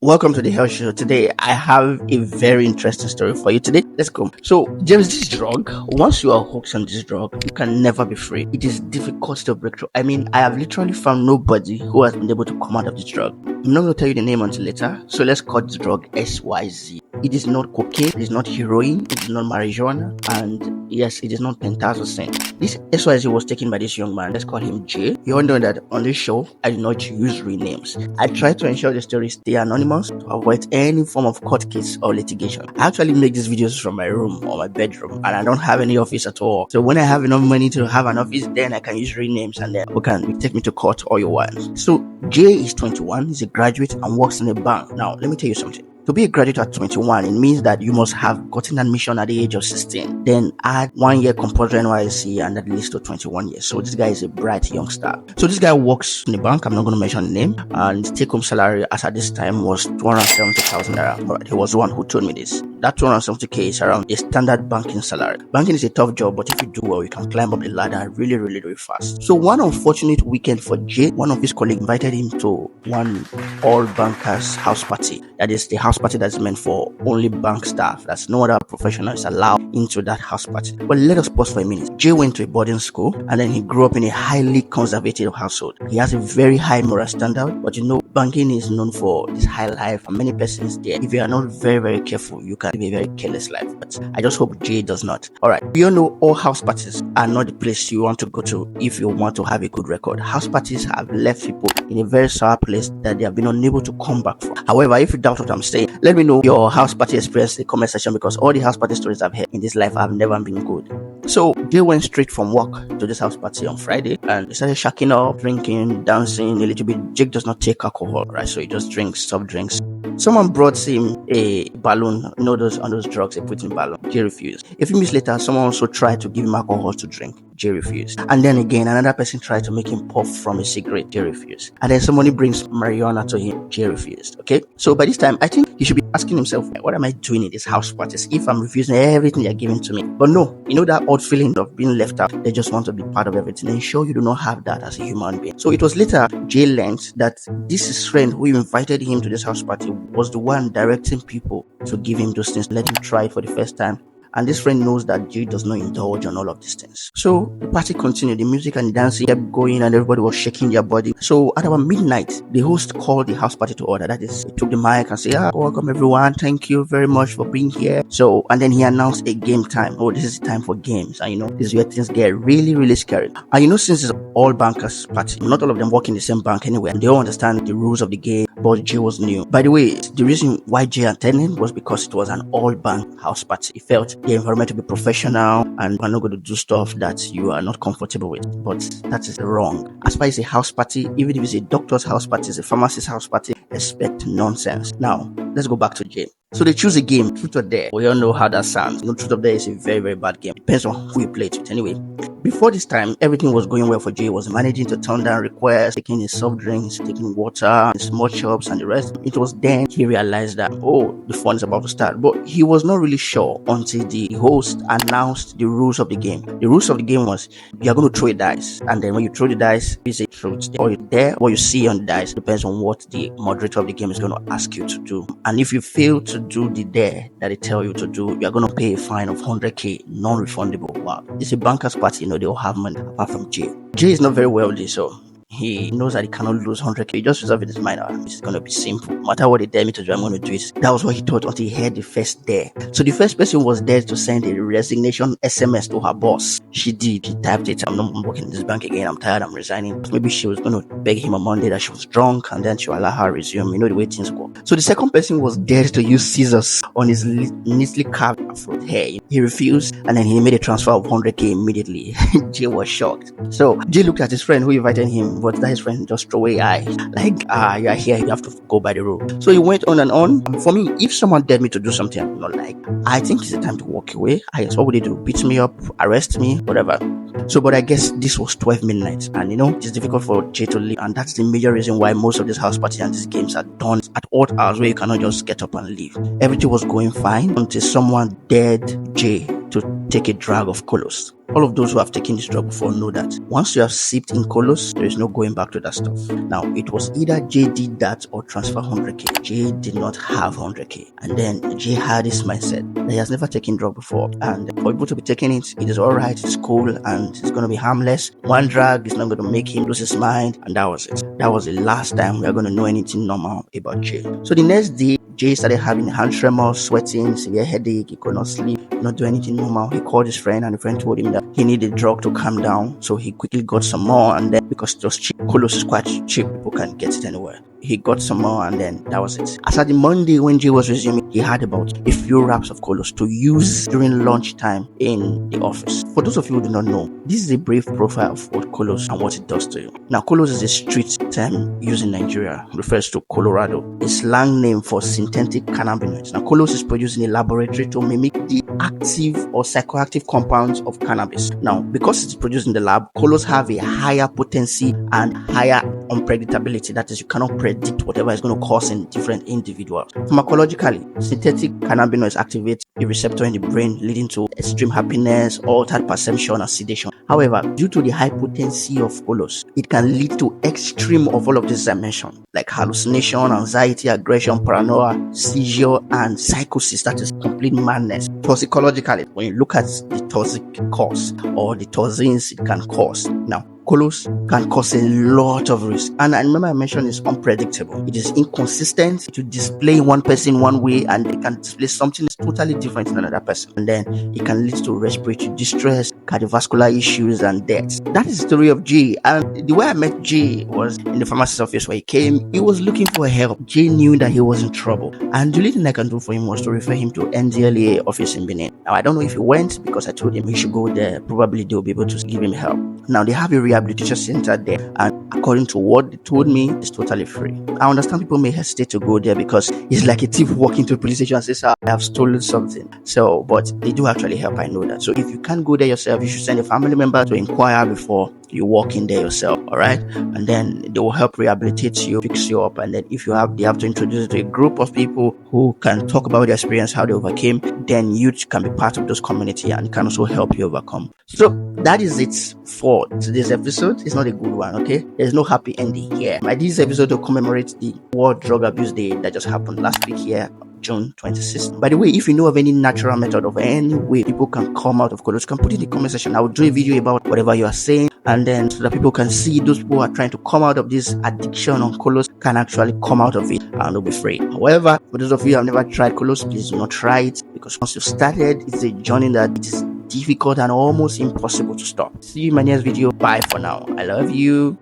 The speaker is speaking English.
Welcome to the Health Show. Today, I have a very interesting story for you today. Let's go. So, James, this drug, once you are hooked on this drug, you can never be free. It is difficult to break through. I mean, I have literally found nobody who has been able to come out of this drug. I'm not going to tell you the name until later. So, let's call this drug SYZ. It is not cocaine, it is not heroin, it is not marijuana, and yes, it is not pentazocine. This SYZ was taken by this young man. Let's call him Jay. You all know that on this show, I do not use real names. I try to ensure the stories stay anonymous to avoid any form of court case or litigation. I actually make these videos from my room or my bedroom, and I don't have any office at all. So when I have enough money to have an office, then I can use real names, and then you can take me to court all you want. So Jay is 21, he's a graduate and works in a bank. Now, let me tell you something. To be a graduate at 21, it means that you must have gotten admission at the age of 16. Then add 1 year compulsory NYSC and that leads to 21 years. So this guy is a bright youngster. So this guy works in the bank. I'm not going to mention the name. And his take-home salary as at this time was 270,000 naira. Alright, he was the one who told me this. That 270k is around a standard banking salary. Banking is a tough job, but if you do well, you can climb up the ladder really fast. So one unfortunate weekend for Jay, one of his colleagues invited him to one all bankers house party. That is the house party that's meant for only bank staff. That's no other professional is allowed into that house party. But let us pause for a minute. Jay went to a boarding school and then he grew up in a highly conservative household. He has a very high moral standard, but you know, banking is known for this high life and many persons there. If you are not very careful, you can live a very careless life. But I just hope Jay does not. Alright, we all know all house parties are not the place you want to go to if you want to have a good record. House parties have left people in a very sour place that they have been unable to come back from. However, if you doubt what I'm saying, let me know your house party experience in the comment section, because all the house party stories I've heard in this life have never been good. So Jay went straight from work to this house party on Friday and he started shacking up, drinking, dancing a little bit. Jay does not take alcohol, right? So he just drinks soft drinks. Someone brought him a balloon, you know, those drugs they put in balloon. Jay refused. A few minutes later, someone also tried to give him alcohol to drink. Jay refused. And then again, another person tried to make him puff from a cigarette. Jay refused. And then somebody brings marijuana to him. Jay refused. Okay? So by this time, I think he should be asking himself, what am I doing in these house parties if I'm refusing everything they're giving to me? But no, you know that odd feeling of being left out. They just want to be part of everything. Ensure you do not have that as a human being. So it was later Jay learned that this his friend who invited him to this house party was the one directing people to give him those things, let him try it for the first time. And this friend knows that Jay does not indulge on all of these things. So the party continued. The music and the dancing kept going and everybody was shaking their body. So at about midnight, the host called the house party to order. That is, he took the mic and said, welcome everyone. Thank you very much for being here. So, and then he announced a game time. Oh, this is the time for games. And you know, this is where things get really scary. And you know, since it's all bankers party, not all of them work in the same bank anyway. And they all understand the rules of the game, but Jay was new. By the way, the reason why Jay attended him was because it was an all bank house party. He felt the environment to be professional and you're not going to do stuff that you are not comfortable with. But that is wrong. As far as a house party, even if it's a doctor's house party, it's a pharmacist's house party, expect nonsense. Now, let's go back to Jay. So they choose a game, Truth or Dare. We all know how that sounds. You know, Truth or Dare is a very bad game. Depends on who you play it with. Anyway, before this time, everything was going well for Jay. He was managing to turn down requests, taking his soft drinks, taking water, his small chops and the rest. It was then he realized that, the fun is about to start. But he was not really sure until the host announced the rules of the game. The rules of the game was, you're going to throw a dice. And then when you throw the dice, you say truth or dare. What you see on the dice depends on what the moderator of the game is going to ask you to do. And if you fail to do the dare that they tell you to do, you're going to pay a fine of 100k, non-refundable. Wow. It's a banker's party, you know, they all have money apart from Jay. Jay is not very wealthy, so he knows that he cannot lose 100k. He just reserved in his mind, it's going to be simple. No matter what they dare me to do, I'm going to do it. That was what he thought until he heard the first dare. So the first person was there to send a resignation SMS to her boss. She did. She typed it. I'm not working in this bank again. I'm tired. I'm resigning. Maybe she was going to beg him on Monday that she was drunk and then she will allow her resume. You know the way things go. So the second person was there to use scissors on his neatly carved afro hair. He refused and then he made a transfer of 100k immediately. Jay was shocked. So Jay looked at his friend who invited him, but that his friend just threw away eyes. Like, you are here, you have to go by the rule. So he went on and on. For me, if someone dared me to do something I'm not like, I think it's the time to walk away. I guess, what would they do? Beat me up, arrest me, whatever. So, but I guess this was 12 midnight and you know, it's difficult for Jay to leave, and that's the major reason why most of these house parties and these games are done at odd hours where you cannot just get up and leave. Everything was going fine until someone dared Jay to take a drag of Colos. All of those who have taken this drug before know that once you have sipped in Colos, there is no going back to that stuff. Now, it was either Jay did that or transfer 100k. Jay did not have 100k. And then Jay had this mindset that he has never taken drug before. And for people to be taking it, it is alright, it's cool, and it's going to be harmless. One drug is not going to make him lose his mind. And that was it. That was the last time we are going to know anything normal about Jay. So the next day, Jay started having hand tremors, sweating, severe headache. He could not sleep, not do anything normal. He called his friend, and the friend told him that he needed drug to calm down. So he quickly got some more, and then because it was cheap, Colos is quite cheap, people can get it anywhere. He got some more, and then that was it. As at the Monday when Jay was resuming, he had about a few wraps of Colos to use during lunchtime in the office. For those of you who do not know, this is a brief profile of what Colos and what it does to you. Now, Colos is a street term used in Nigeria, refers to Colorado, a slang name for synthetic cannabinoids. Now, Colos is produced in a laboratory to mimic the active or psychoactive compounds of cannabis. Now, because it's produced in the lab, Colos have a higher potency and higher unpredictability. That is, you cannot predict whatever is going to cause in different individuals. Pharmacologically, synthetic cannabinoids activate a receptor in the brain, leading to extreme happiness, altered perception, and sedation. However, due to the high potency of Colos, it can lead to extreme of all of these I mentioned, like hallucination, anxiety, aggression, paranoia, seizure, and psychosis. That is complete madness. Toxicologically, when you look at the toxic cause or the toxins it can cause, now Colos can cause a lot of risk. And I remember I mentioned it's unpredictable. It is inconsistent. It will display one person one way and they can display something that's totally different in another person. And then it can lead to respiratory distress, cardiovascular issues, and death. That is the story of Jay. And the way I met Jay was in the pharmacist's office where he came. He was looking for help. Jay knew that he was in trouble. And the only thing I can do for him was to refer him to NDLA office in Benin. Now, I don't know if he went because I told him he should go there. Probably they'll be able to give him help. Now, they have a rehabilitation center there, and according to what they told me, it's totally free. I understand people may hesitate to go there because it's like a thief walking to a police station and says, I have stolen something. So, but they do actually help, I know that. So if you can't go there yourself, you should send a family member to inquire before you walk in there yourself, all right? And then they will help rehabilitate you, fix you up, and then if you have, they have to introduce you to a group of people who can talk about their experience, how they overcame. Then you can be part of those community and can also help you overcome. So that is it for today's episode. It's not a good one, okay? There's no happy ending here. This episode will commemorate the World Drug Abuse Day that just happened last week here, June 26th. By the way, if you know of any natural method of any way people can come out of Colos, you can put it in the comment section. I will do a video about whatever you are saying, and then so that people can see those people who are trying to come out of this addiction on Colos can actually come out of it and they'll be free. However, for those of you who have never tried Colos, please do not try it, because once you've started, it's a journey that it is difficult and almost impossible to stop. See you in my next video. Bye for now. I love you.